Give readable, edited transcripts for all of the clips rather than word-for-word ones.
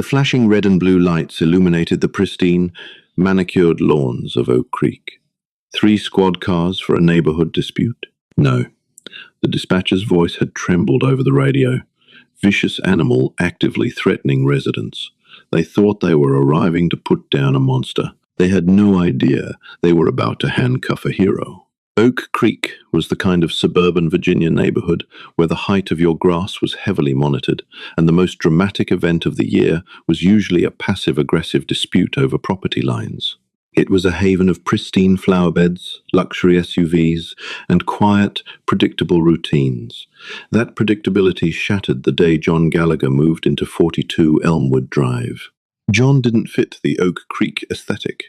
The flashing red and blue lights illuminated the pristine, manicured lawns of Oak Creek. 3 squad cars for a neighborhood dispute? No. The dispatcher's voice had trembled over the radio. Vicious animal actively threatening residents. They thought they were arriving to put down a monster. They had no idea they were about to handcuff a hero. Oak Creek was the kind of suburban Virginia neighborhood where the height of your grass was heavily monitored, and the most dramatic event of the year was usually a passive-aggressive dispute over property lines. It was a haven of pristine flower beds, luxury SUVs, and quiet, predictable routines. That predictability shattered the day John Gallagher moved into 42 Elmwood Drive. John didn't fit the Oak Creek aesthetic.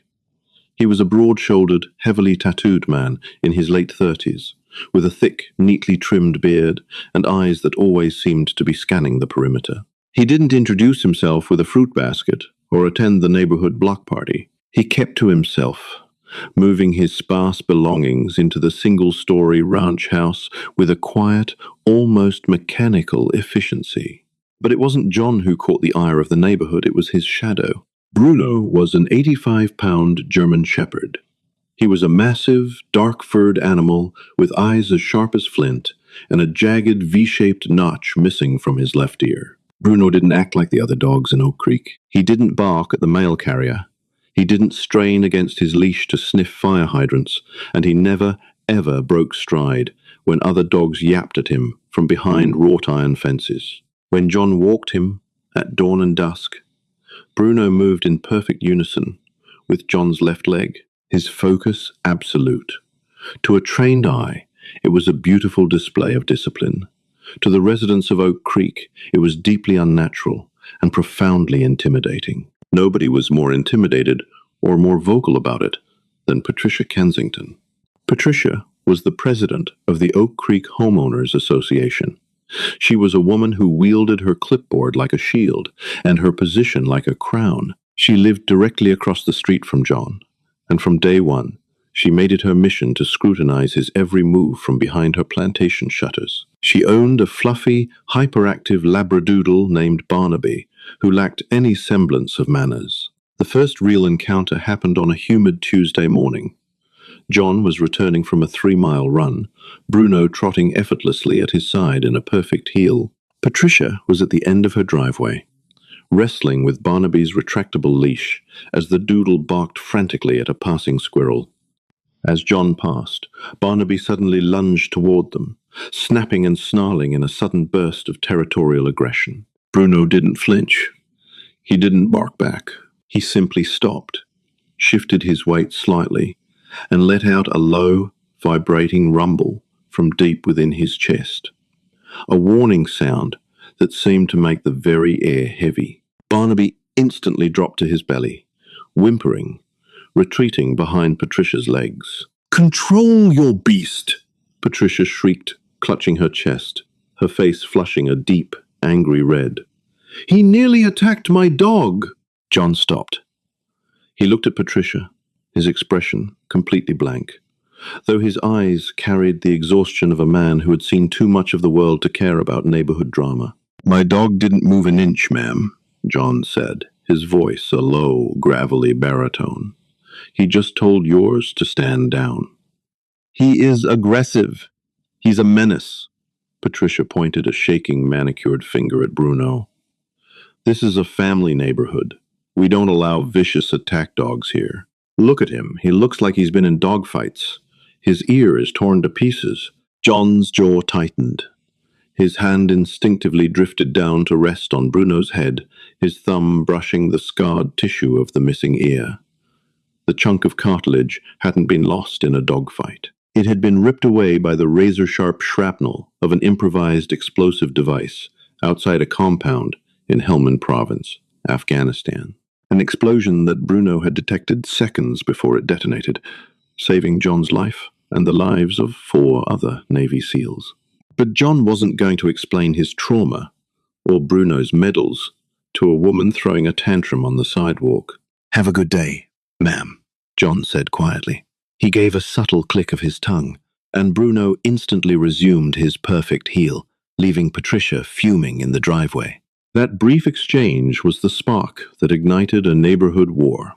He was a broad-shouldered, heavily tattooed man in his late 30s, with a thick, neatly trimmed beard and eyes that always seemed to be scanning the perimeter. He didn't introduce himself with a fruit basket or attend the neighborhood block party. He kept to himself, moving his sparse belongings into the single-story ranch house with a quiet, almost mechanical efficiency. But it wasn't John who caught the ire of the neighborhood, it was his shadow. Bruno was an 85-pound German shepherd. He was a massive, dark-furred animal with eyes as sharp as flint and a jagged V-shaped notch missing from his left ear. Bruno didn't act like the other dogs in Oak Creek. He didn't bark at the mail carrier. He didn't strain against his leash to sniff fire hydrants, and he never, ever broke stride when other dogs yapped at him from behind wrought iron fences. When John walked him, at dawn and dusk, Bruno moved in perfect unison with John's left leg, his focus absolute. To a trained eye, it was a beautiful display of discipline. To the residents of Oak Creek, it was deeply unnatural and profoundly intimidating. Nobody was more intimidated or more vocal about it than Patricia Kensington. Patricia was the president of the Oak Creek Homeowners Association. She was a woman who wielded her clipboard like a shield and her position like a crown. She lived directly across the street from John, and from day one, she made it her mission to scrutinize his every move from behind her plantation shutters. She owned a fluffy, hyperactive labradoodle named Barnaby, who lacked any semblance of manners. The first real encounter happened on a humid Tuesday morning. John was returning from a 3-mile run, Bruno trotting effortlessly at his side in a perfect heel. Patricia was at the end of her driveway, wrestling with Barnaby's retractable leash as the doodle barked frantically at a passing squirrel. As John passed, Barnaby suddenly lunged toward them, snapping and snarling in a sudden burst of territorial aggression. Bruno didn't flinch. He didn't bark back. He simply stopped, shifted his weight slightly, and let out a low, vibrating rumble from deep within his chest. A warning sound that seemed to make the very air heavy. Barnaby instantly dropped to his belly, whimpering, retreating behind Patricia's legs. "Control your beast!" Patricia shrieked, clutching her chest, her face flushing a deep, angry red. "He nearly attacked my dog!" John stopped. He looked at Patricia, his expression completely blank, though his eyes carried the exhaustion of a man who had seen too much of the world to care about neighborhood drama. "My dog didn't move an inch, ma'am," John said, his voice a low, gravelly baritone. "He just told yours to stand down." "He is aggressive. He's a menace." Patricia pointed a shaking, manicured finger at Bruno. "This is a family neighborhood. We don't allow vicious attack dogs here. Look at him. He looks like he's been in dogfights. His ear is torn to pieces." John's jaw tightened. His hand instinctively drifted down to rest on Bruno's head, his thumb brushing the scarred tissue of the missing ear. The chunk of cartilage hadn't been lost in a dogfight. It had been ripped away by the razor-sharp shrapnel of an improvised explosive device outside a compound in Helmand Province, Afghanistan. An explosion that Bruno had detected seconds before it detonated, saving John's life and the lives of 4 other Navy SEALs. But John wasn't going to explain his trauma, or Bruno's medals, to a woman throwing a tantrum on the sidewalk. "Have a good day, ma'am," John said quietly. He gave a subtle click of his tongue, and Bruno instantly resumed his perfect heel, leaving Patricia fuming in the driveway. That brief exchange was the spark that ignited a neighborhood war.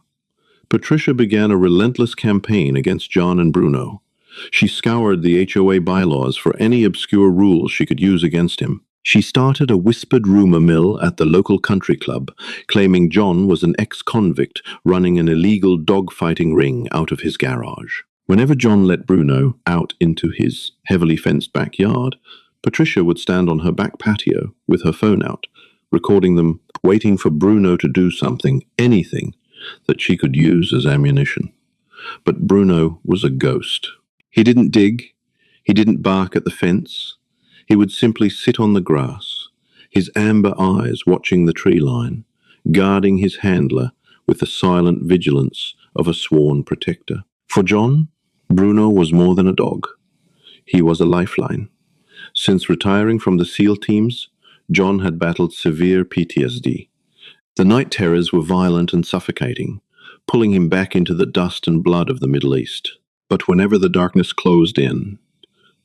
Patricia began a relentless campaign against John and Bruno. She scoured the HOA bylaws for any obscure rules she could use against him. She started a whispered rumor mill at the local country club, claiming John was an ex-convict running an illegal dog-fighting ring out of his garage. Whenever John let Bruno out into his heavily fenced backyard, Patricia would stand on her back patio with her phone out, recording them, waiting for Bruno to do something, anything, that she could use as ammunition. But Bruno was a ghost. He didn't dig. He didn't bark at the fence. He would simply sit on the grass, his amber eyes watching the tree line, guarding his handler with the silent vigilance of a sworn protector. For John, Bruno was more than a dog. He was a lifeline. Since retiring from the SEAL teams, John had battled severe PTSD. The night terrors were violent and suffocating, pulling him back into the dust and blood of the Middle East. But whenever the darkness closed in,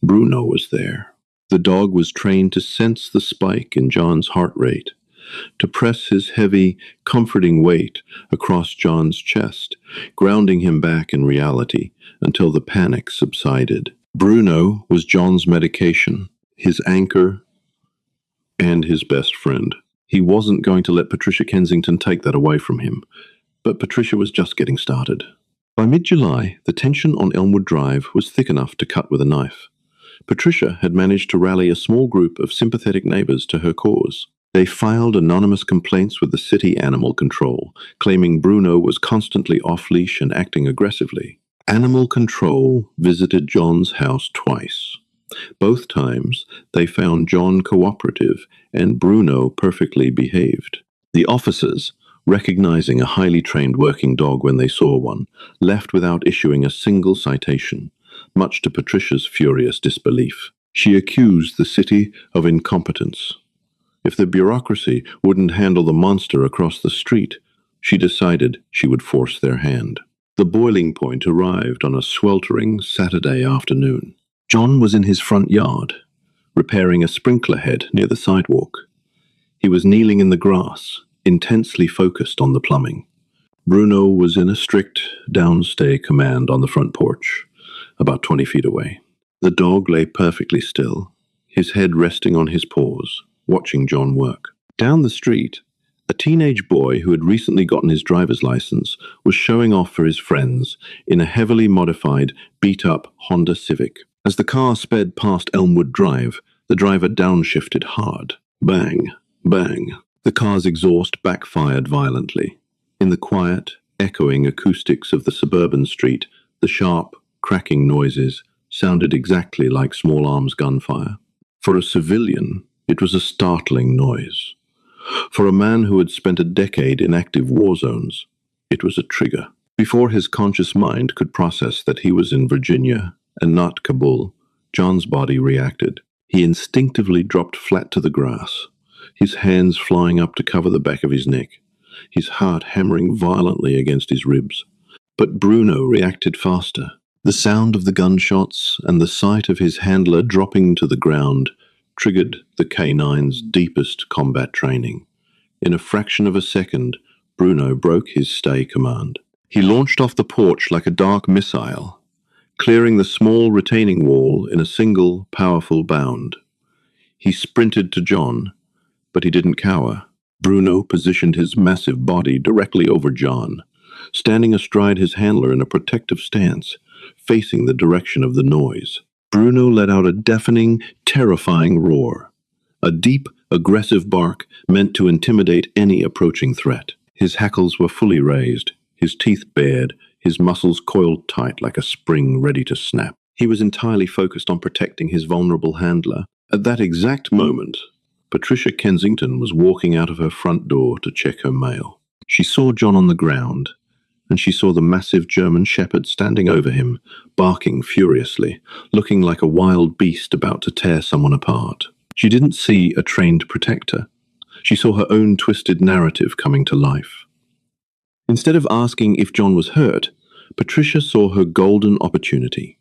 Bruno was there. The dog was trained to sense the spike in John's heart rate, to press his heavy, comforting weight across John's chest, grounding him back in reality until the panic subsided. Bruno was John's medication, his anchor, and his best friend. He wasn't going to let Patricia Kensington take that away from him, but Patricia was just getting started. By mid-July, the tension on Elmwood Drive was thick enough to cut with a knife. Patricia had managed to rally a small group of sympathetic neighbors to her cause. They filed anonymous complaints with the city animal control, claiming Bruno was constantly off-leash and acting aggressively. Animal control visited John's house twice. Both times, they found John cooperative and Bruno perfectly behaved. The officers, recognizing a highly trained working dog when they saw one, left without issuing a single citation, much to Patricia's furious disbelief. She accused the city of incompetence. If the bureaucracy wouldn't handle the monster across the street, she decided she would force their hand. The boiling point arrived on a sweltering Saturday afternoon. John was in his front yard, repairing a sprinkler head near the sidewalk. He was kneeling in the grass, intensely focused on the plumbing. Bruno was in a strict downstay command on the front porch, about 20 feet away. The dog lay perfectly still, his head resting on his paws, watching John work. Down the street, a teenage boy who had recently gotten his driver's license was showing off for his friends in a heavily modified, beat-up Honda Civic. As the car sped past Elmwood Drive, the driver downshifted hard. Bang, bang. The car's exhaust backfired violently. In the quiet, echoing acoustics of the suburban street, the sharp, cracking noises sounded exactly like small arms gunfire. For a civilian, it was a startling noise. For a man who had spent a decade in active war zones, it was a trigger. Before his conscious mind could process that he was in Virginia and not Kabul, John's body reacted. He instinctively dropped flat to the grass, his hands flying up to cover the back of his neck, his heart hammering violently against his ribs. But Bruno reacted faster. The sound of the gunshots and the sight of his handler dropping to the ground triggered the K9's deepest combat training. In a fraction of a second, Bruno broke his stay command. He launched off the porch like a dark missile, clearing the small retaining wall in a single, powerful bound. He sprinted to John, but he didn't cower. Bruno positioned his massive body directly over John, standing astride his handler in a protective stance, facing the direction of the noise. Bruno let out a deafening, terrifying roar, a deep, aggressive bark meant to intimidate any approaching threat. His hackles were fully raised, his teeth bared, his muscles coiled tight like a spring ready to snap. He was entirely focused on protecting his vulnerable handler. At that exact moment, Patricia Kensington was walking out of her front door to check her mail. She saw John on the ground, and she saw the massive German shepherd standing over him, barking furiously, looking like a wild beast about to tear someone apart. She didn't see a trained protector. She saw her own twisted narrative coming to life. Instead of asking if John was hurt, Patricia saw her golden opportunity.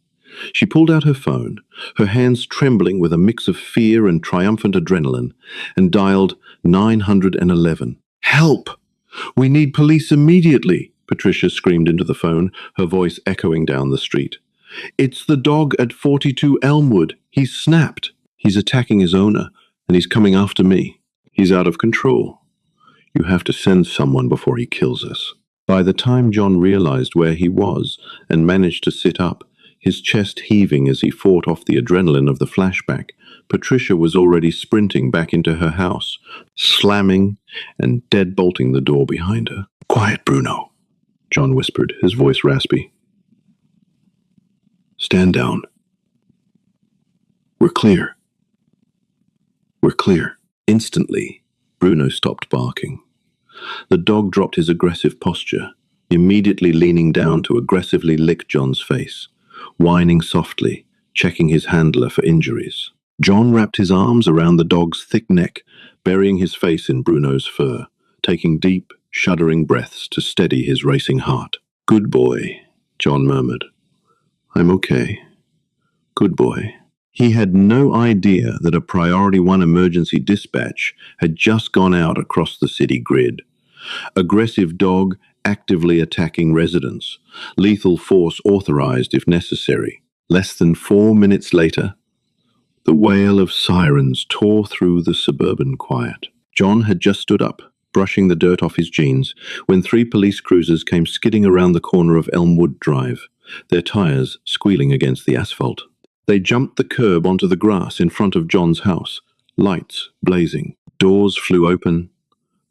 She pulled out her phone, her hands trembling with a mix of fear and triumphant adrenaline, and dialed 911. "Help! We need police immediately!" Patricia screamed into the phone, her voice echoing down the street. "It's the dog at 42 Elmwood. He's snapped. He's attacking his owner, and he's coming after me. He's out of control. You have to send someone before he kills us." By the time John realized where he was and managed to sit up, his chest heaving as he fought off the adrenaline of the flashback, Patricia was already sprinting back into her house, slamming and deadbolting the door behind her. "Quiet, Bruno," John whispered, his voice raspy. "Stand down. We're clear. We're clear." Instantly, Bruno stopped barking. The dog dropped his aggressive posture, immediately leaning down to aggressively lick John's face, whining softly, checking his handler for injuries. John wrapped his arms around the dog's thick neck, burying his face in Bruno's fur, taking deep, shuddering breaths to steady his racing heart. "Good boy," John murmured. "I'm okay. Good boy." He had no idea that a Priority 1 emergency dispatch had just gone out across the city grid. Aggressive dog actively attacking residents. Lethal force authorized if necessary. Less than 4 minutes later, the wail of sirens tore through the suburban quiet. John had just stood up, brushing the dirt off his jeans, when 3 police cruisers came skidding around the corner of Elmwood Drive, their tires squealing against the asphalt. They jumped the curb onto the grass in front of John's house, lights blazing. Doors flew open.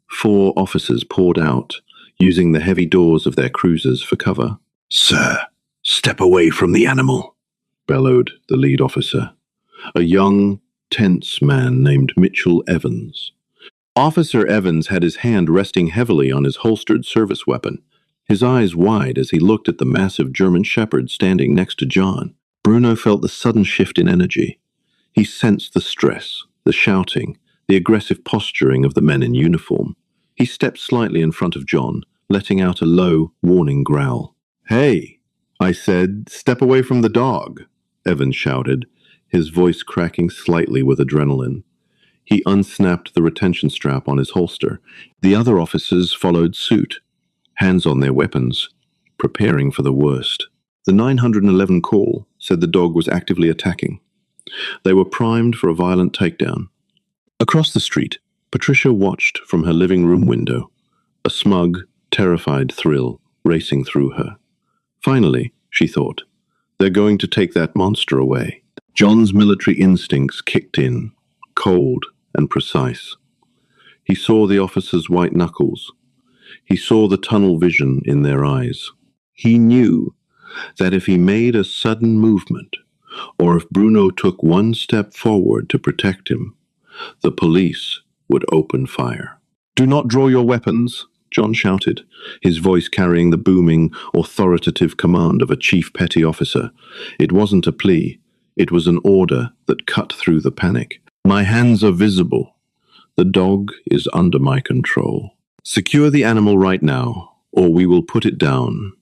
4 officers poured out, using the heavy doors of their cruisers for cover. "Sir, step away from the animal," bellowed the lead officer, a young, tense man named Mitchell Evans. Officer Evans had his hand resting heavily on his holstered service weapon, his eyes wide as he looked at the massive German shepherd standing next to John. Bruno felt the sudden shift in energy. He sensed the stress, the shouting, the aggressive posturing of the men in uniform. He stepped slightly in front of John, letting out a low, warning growl. "Hey, I said, step away from the dog," Evans shouted, his voice cracking slightly with adrenaline. He unsnapped the retention strap on his holster. The other officers followed suit, hands on their weapons, preparing for the worst. The 911 call said the dog was actively attacking. They were primed for a violent takedown. Across the street, Patricia watched from her living room window, a smug, terrified thrill racing through her. Finally, she thought, they're going to take that monster away. John's military instincts kicked in, cold and precise. He saw the officers' white knuckles. He saw the tunnel vision in their eyes. He knew that if he made a sudden movement, or if Bruno took one step forward to protect him, the police would open fire. "Do not draw your weapons," John shouted, his voice carrying the booming, authoritative command of a chief petty officer. It wasn't a plea. It was an order that cut through the panic. "My hands are visible. The dog is under my control. Secure the animal right now, or we will put it down."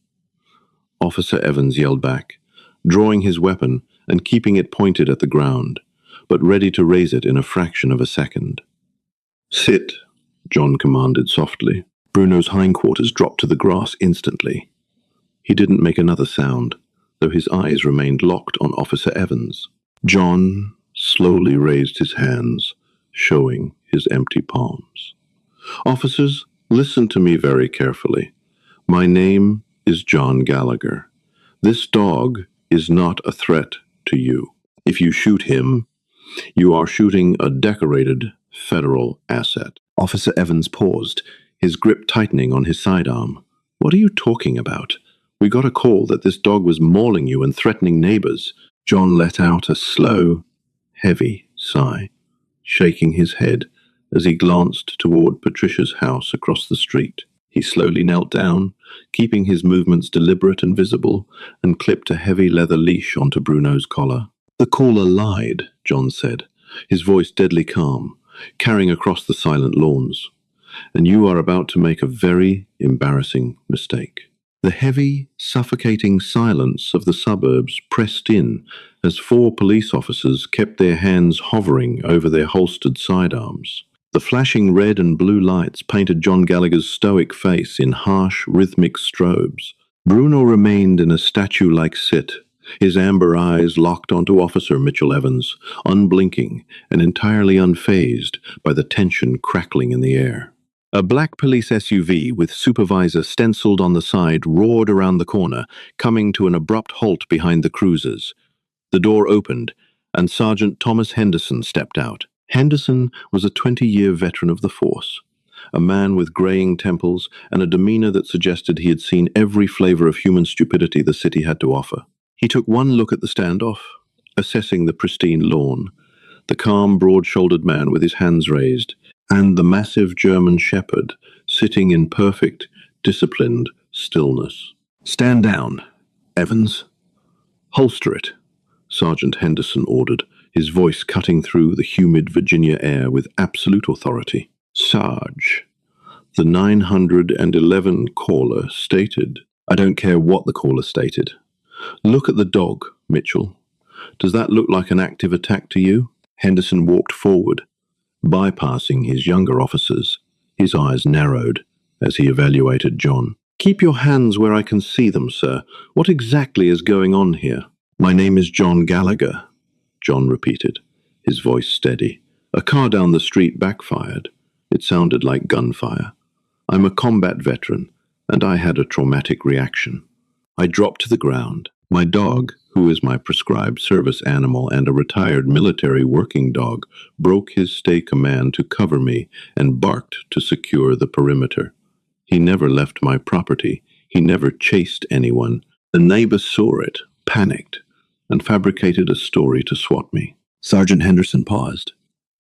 Officer Evans yelled back, drawing his weapon and keeping it pointed at the ground, but ready to raise it in a fraction of a second. "Sit," John commanded softly. Bruno's hindquarters dropped to the grass instantly. He didn't make another sound, though his eyes remained locked on Officer Evans. John slowly raised his hands, showing his empty palms. "Officers, listen to me very carefully. My name is John Gallagher. This dog is not a threat to you. If you shoot him, you are shooting a decorated federal asset." Officer Evans paused, his grip tightening on his sidearm. "What are you talking about? We got a call that this dog was mauling you and threatening neighbors." John let out a slow, heavy sigh, shaking his head as he glanced toward Patricia's house across the street. He slowly knelt down, keeping his movements deliberate and visible, and clipped a heavy leather leash onto Bruno's collar. "The caller lied," John said, his voice deadly calm, carrying across the silent lawns. "And you are about to make a very embarrassing mistake. The heavy, suffocating silence of the suburbs pressed in as 4 police officers kept their hands hovering over their holstered sidearms. The flashing red and blue lights painted John Gallagher's stoic face in harsh, rhythmic strobes. Bruno remained in a statue-like sit, his amber eyes locked onto Officer Mitchell Evans, unblinking and entirely unfazed by the tension crackling in the air. A black police SUV with supervisor stenciled on the side roared around the corner, coming to an abrupt halt behind the cruisers. The door opened, and Sergeant Thomas Henderson stepped out. Henderson was a 20-year veteran of the force, a man with graying temples and a demeanor that suggested he had seen every flavor of human stupidity the city had to offer. He took one look at the standoff, assessing the pristine lawn, the calm, broad-shouldered man with his hands raised, and the massive German shepherd sitting in perfect, disciplined stillness. "Stand down, Evans. Holster it," Sergeant Henderson ordered, his voice cutting through the humid Virginia air with absolute authority. "Sarge, the 911 caller stated—" "I don't care what the caller stated. Look at the dog, Mitchell. Does that look like an active attack to you?" Henderson walked forward, bypassing his younger officers. His eyes narrowed as he evaluated John. "Keep your hands where I can see them, sir. What exactly is going on here?" "My name is John Gallagher," John repeated, his voice steady. A car down the street backfired. It sounded like gunfire. "I'm a combat veteran, and I had a traumatic reaction. I dropped to the ground. My dog, who is my prescribed service animal and a retired military working dog, broke his stay command to cover me and barked to secure the perimeter. He never left my property. He never chased anyone. The neighbor saw it, panicked, and fabricated a story to swat me." Sergeant Henderson paused.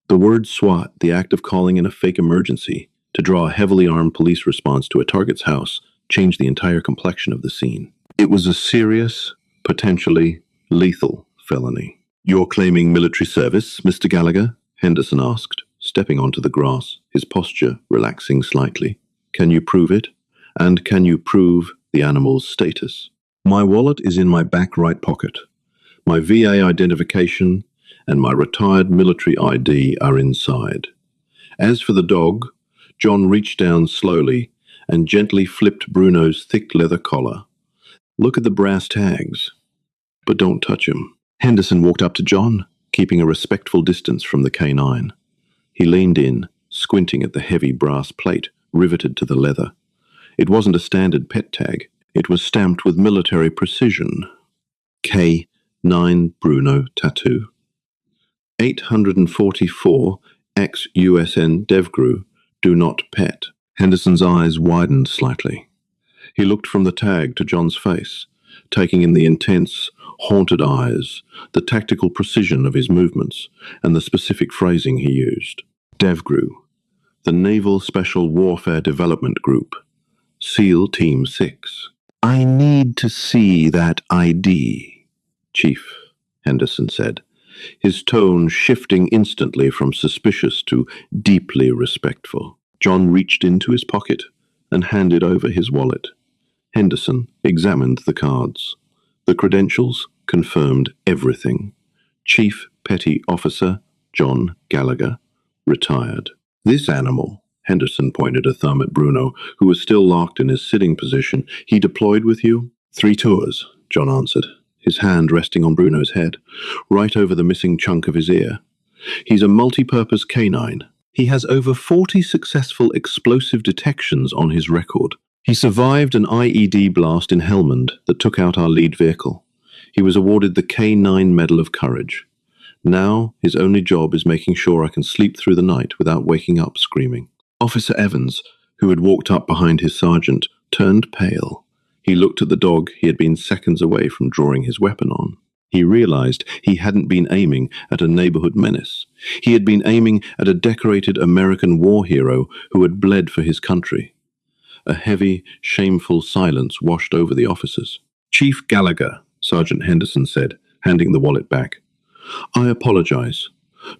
The word SWAT, the act of calling in a fake emergency to draw a heavily armed police response to a target's house, changed the entire complexion of the scene. It was a serious, potentially lethal felony. "You're claiming military service, Mr. Gallagher?" Henderson asked, stepping onto the grass, his posture relaxing slightly. "Can you prove it? And can you prove the animal's status?" "My wallet is in my back right pocket. My VA identification and my retired military ID are inside. As for the dog," John reached down slowly and gently flipped Bruno's thick leather collar. "Look at the brass tags, but don't touch him." Henderson walked up to John, keeping a respectful distance from the canine. He leaned in, squinting at the heavy brass plate riveted to the leather. It wasn't a standard pet tag. It was stamped with military precision. K9 Bruno Tattoo. 844 ex-USN Devgru, do not pet. Henderson's eyes widened slightly. He looked from the tag to John's face, taking in the intense, haunted eyes, the tactical precision of his movements, and the specific phrasing he used. Devgru, the Naval Special Warfare Development Group, SEAL Team 6. "I need to see that ID, Chief," Henderson said, his tone shifting instantly from suspicious to deeply respectful. John reached into his pocket and handed over his wallet. Henderson examined the cards. The credentials confirmed everything. Chief Petty Officer John Gallagher, retired. "This animal," Henderson pointed a thumb at Bruno, who was still locked in his sitting position, "he deployed with you?" "3 tours, John answered, his hand resting on Bruno's head, right over the missing chunk of his ear. "He's a multi-purpose canine. He has over 40 successful explosive detections on his record. He survived an IED blast in Helmand that took out our lead vehicle. He was awarded the K9 Medal of Courage. Now, his only job is making sure I can sleep through the night without waking up screaming." Officer Evans, who had walked up behind his sergeant, turned pale. He looked at the dog he had been seconds away from drawing his weapon on. He realized he hadn't been aiming at a neighborhood menace. He had been aiming at a decorated American war hero who had bled for his country. A heavy, shameful silence washed over the officers. "Chief Gallagher," Sergeant Henderson said, handing the wallet back. "I apologize.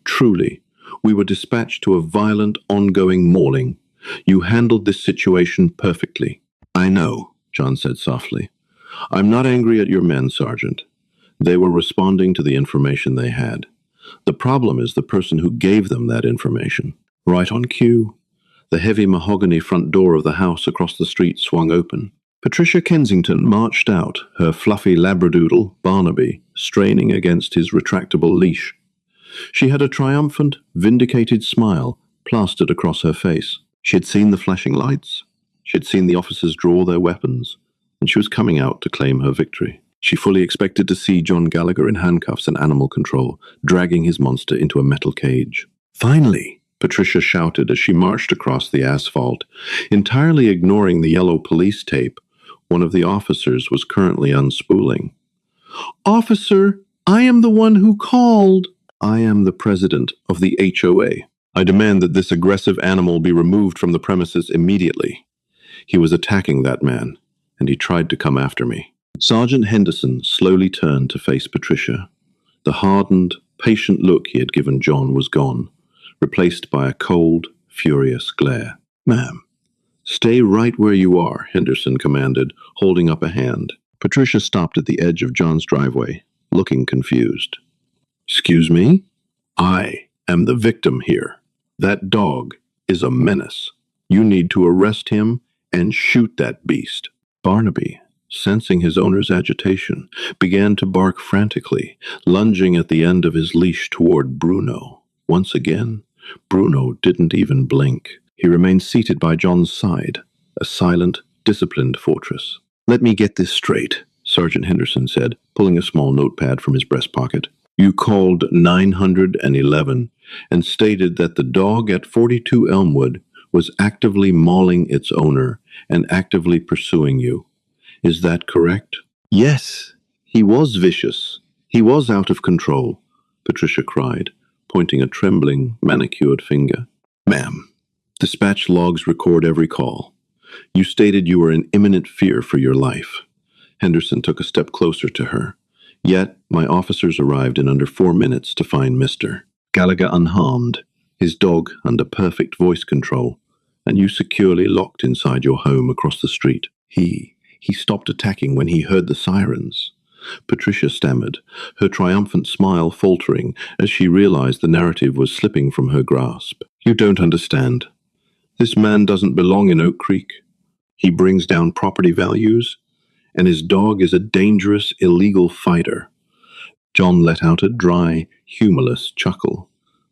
Truly, we were dispatched to a violent, ongoing mauling. You handled this situation perfectly." "I know," John said softly. I'm not angry at your men, Sergeant. They were responding to the information they had. The problem is the person who gave them that information. Right on cue, the heavy mahogany front door of the house across the street swung open. Patricia Kensington marched out, her fluffy labradoodle, Barnaby, straining against his retractable leash. She had a triumphant, vindicated smile plastered across her face. She had seen the flashing lights. She had seen the officers draw their weapons, and she was coming out to claim her victory. She fully expected to see John Gallagher in handcuffs and animal control, dragging his monster into a metal cage. Finally, Patricia shouted as she marched across the asphalt. Entirely ignoring the yellow police tape, one of the officers was currently unspooling. Officer, I am the one who called. I am the president of the HOA. I demand that this aggressive animal be removed from the premises immediately. He was attacking that man, and he tried to come after me. Sergeant Henderson slowly turned to face Patricia. The hardened, patient look he had given John was gone, replaced by a cold, furious glare. Ma'am, stay right where you are, Henderson commanded, holding up a hand. Patricia stopped at the edge of John's driveway, looking confused. Excuse me? I am the victim here. That dog is a menace. You need to arrest him and shoot that beast. Barnaby, sensing his owner's agitation, began to bark frantically, lunging at the end of his leash toward Bruno. Once again, Bruno didn't even blink. He remained seated by John's side, a silent, disciplined fortress. Let me get this straight, Sergeant Henderson said, pulling a small notepad from his breast pocket. You called 911 and stated that the dog at 42 Elmwood was actively mauling its owner and actively pursuing you. Is that correct? Yes, he was vicious. He was out of control, Patricia cried, pointing a trembling, manicured finger. Ma'am, dispatch logs record every call. You stated you were in imminent fear for your life. Henderson took a step closer to her. Yet, my officers arrived in under 4 minutes to find Mr. Gallagher unharmed, his dog under perfect voice control, and you securely locked inside your home across the street. He stopped attacking when he heard the sirens. Patricia stammered, her triumphant smile faltering as she realized the narrative was slipping from her grasp. You don't understand. This man doesn't belong in Oak Creek. He brings down property values, and his dog is a dangerous, illegal fighter. John let out a dry, humorless chuckle.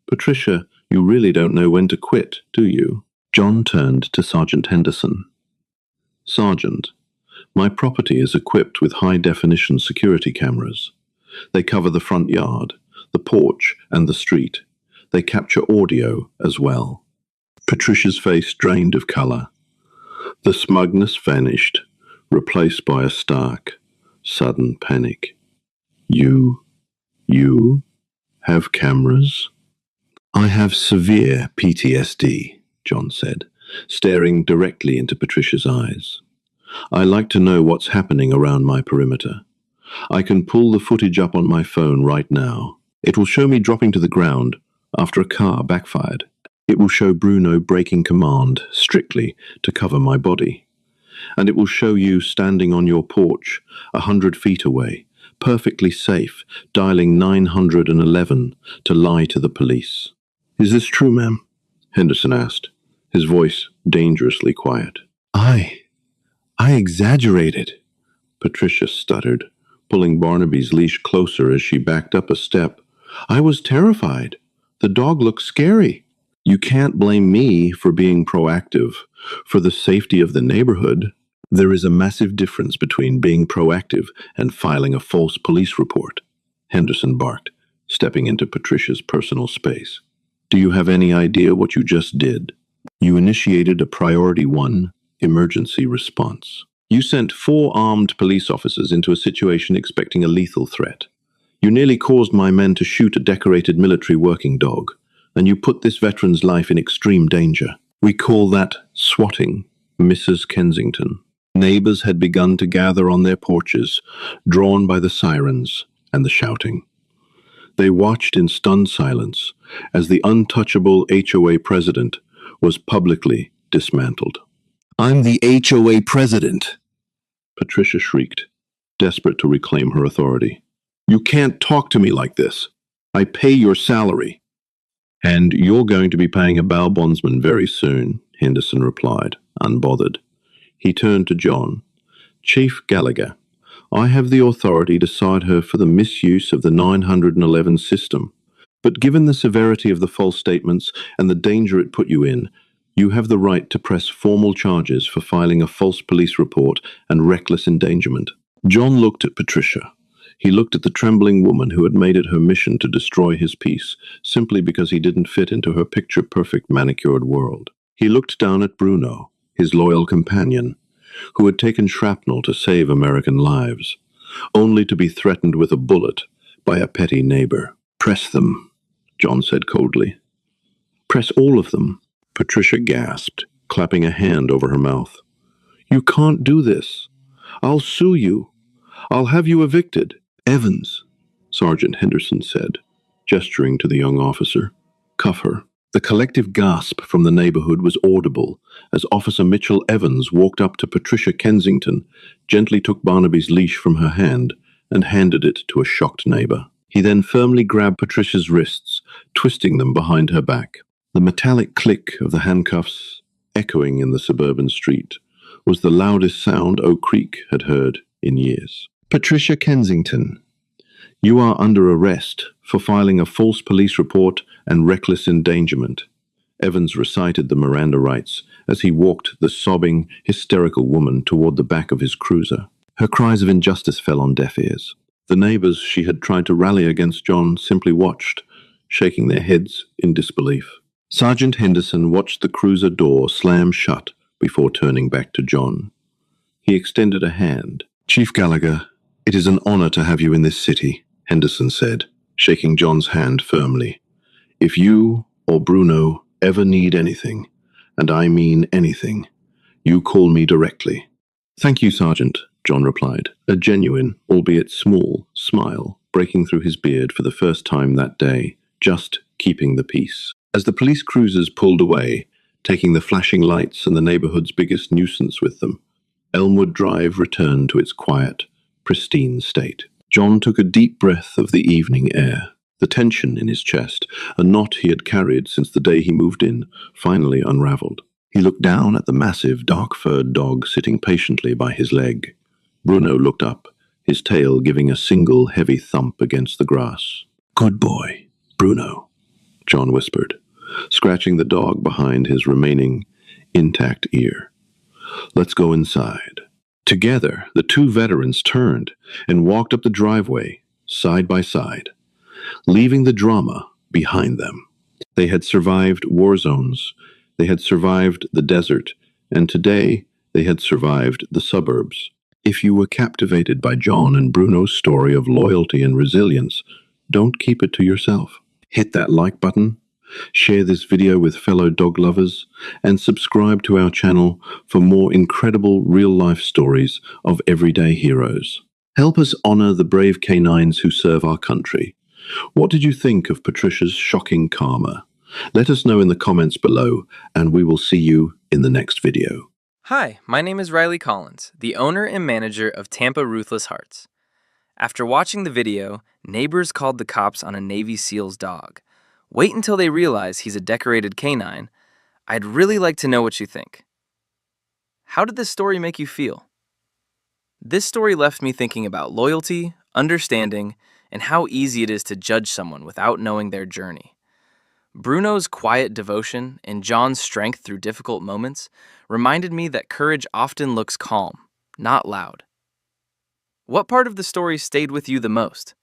Patricia, you really don't know when to quit, do you? John turned to Sergeant Henderson. Sergeant, my property is equipped with high-definition security cameras. They cover the front yard, the porch, and the street. They capture audio as well. Patricia's face drained of color. The smugness vanished, replaced by a stark, sudden panic. You have cameras? I have severe PTSD, John said, staring directly into Patricia's eyes. I like to know what's happening around my perimeter. I can pull the footage up on my phone right now. It will show me dropping to the ground after a car backfired. It will show Bruno breaking command strictly to cover my body. And it will show you standing on your porch 100 feet away, perfectly safe, dialing 911 to lie to the police. Is this true, ma'am? Henderson asked, his voice dangerously quiet. I exaggerated, Patricia stuttered, pulling Barnaby's leash closer as she backed up a step. I was terrified. The dog looked scary. You can't blame me for being proactive, for the safety of the neighborhood. There is a massive difference between being proactive and filing a false police report, Henderson barked, stepping into Patricia's personal space. Do you have any idea what you just did? You initiated a Priority 1 emergency response. You sent 4 armed police officers into a situation expecting a lethal threat. You nearly caused my men to shoot a decorated military working dog, and you put this veteran's life in extreme danger. We call that swatting, Mrs. Kensington. Neighbors had begun to gather on their porches, drawn by the sirens and the shouting. They watched in stunned silence as the untouchable HOA president was publicly dismantled. I'm the HOA president, Patricia shrieked, desperate to reclaim her authority. You can't talk to me like this. I pay your salary. And you're going to be paying a bail bondsman very soon, Henderson replied, unbothered. He turned to John. Chief Gallagher, I have the authority to cite her for the misuse of the 911 system. But given the severity of the false statements and the danger it put you in, you have the right to press formal charges for filing a false police report and reckless endangerment. John looked at Patricia. He looked at the trembling woman who had made it her mission to destroy his peace, simply because he didn't fit into her picture-perfect manicured world. He looked down at Bruno, his loyal companion, who had taken shrapnel to save American lives, only to be threatened with a bullet by a petty neighbor. Press them, John said coldly. Press all of them. Patricia gasped, clapping a hand over her mouth. You can't do this. I'll sue you. I'll have you evicted. Evans, Sergeant Henderson said, gesturing to the young officer. Cuff her. The collective gasp from the neighborhood was audible as Officer Mitchell Evans walked up to Patricia Kensington, gently took Barnaby's leash from her hand, and handed it to a shocked neighbor. He then firmly grabbed Patricia's wrists, twisting them behind her back. The metallic click of the handcuffs, echoing in the suburban street, was the loudest sound Oak Creek had heard in years. Patricia Kensington, you are under arrest for filing a false police report and reckless endangerment. Evans recited the Miranda rights as he walked the sobbing, hysterical woman toward the back of his cruiser. Her cries of injustice fell on deaf ears. The neighbors she had tried to rally against John simply watched, shaking their heads in disbelief. Sergeant Henderson watched the cruiser door slam shut before turning back to John. He extended a hand. Chief Gallagher, it is an honor to have you in this city, Henderson said, shaking John's hand firmly. If you or Bruno ever need anything, and I mean anything, you call me directly. Thank you, Sergeant, John replied, a genuine, albeit small, smile breaking through his beard for the first time that day, just keeping the peace. As the police cruisers pulled away, taking the flashing lights and the neighborhood's biggest nuisance with them, Elmwood Drive returned to its quiet, pristine state. John took a deep breath of the evening air. The tension in his chest, a knot he had carried since the day he moved in, finally unraveled. He looked down at the massive, dark-furred dog sitting patiently by his leg. Bruno looked up, his tail giving a single heavy thump against the grass. Good boy, Bruno, John whispered, scratching the dog behind his remaining intact ear. Let's go inside. Together, the two veterans turned and walked up the driveway, side by side, leaving the drama behind them. They had survived war zones, they had survived the desert, and today they had survived the suburbs. If you were captivated by John and Bruno's story of loyalty and resilience, don't keep it to yourself. Hit that like button, share this video with fellow dog lovers, and subscribe to our channel for more incredible real-life stories of everyday heroes. Help us honor the brave canines who serve our country. What did you think of Patricia's shocking karma? Let us know in the comments below, and we will see you in the next video. Hi, my name is Riley Collins, the owner and manager of Tampa Ruthless Hearts. After watching the video, neighbors called the cops on a Navy SEAL's dog. Wait until they realize he's a decorated canine. I'd really like to know what you think. How did this story make you feel? This story left me thinking about loyalty, understanding, and how easy it is to judge someone without knowing their journey. Bruno's quiet devotion and John's strength through difficult moments reminded me that courage often looks calm, not loud. What part of the story stayed with you the most?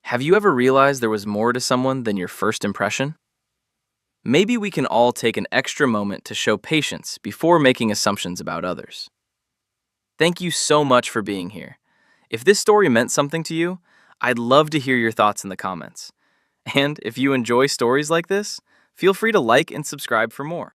Have you ever realized there was more to someone than your first impression? Maybe we can all take an extra moment to show patience before making assumptions about others. Thank you so much for being here. If this story meant something to you, I'd love to hear your thoughts in the comments. And if you enjoy stories like this, feel free to like and subscribe for more.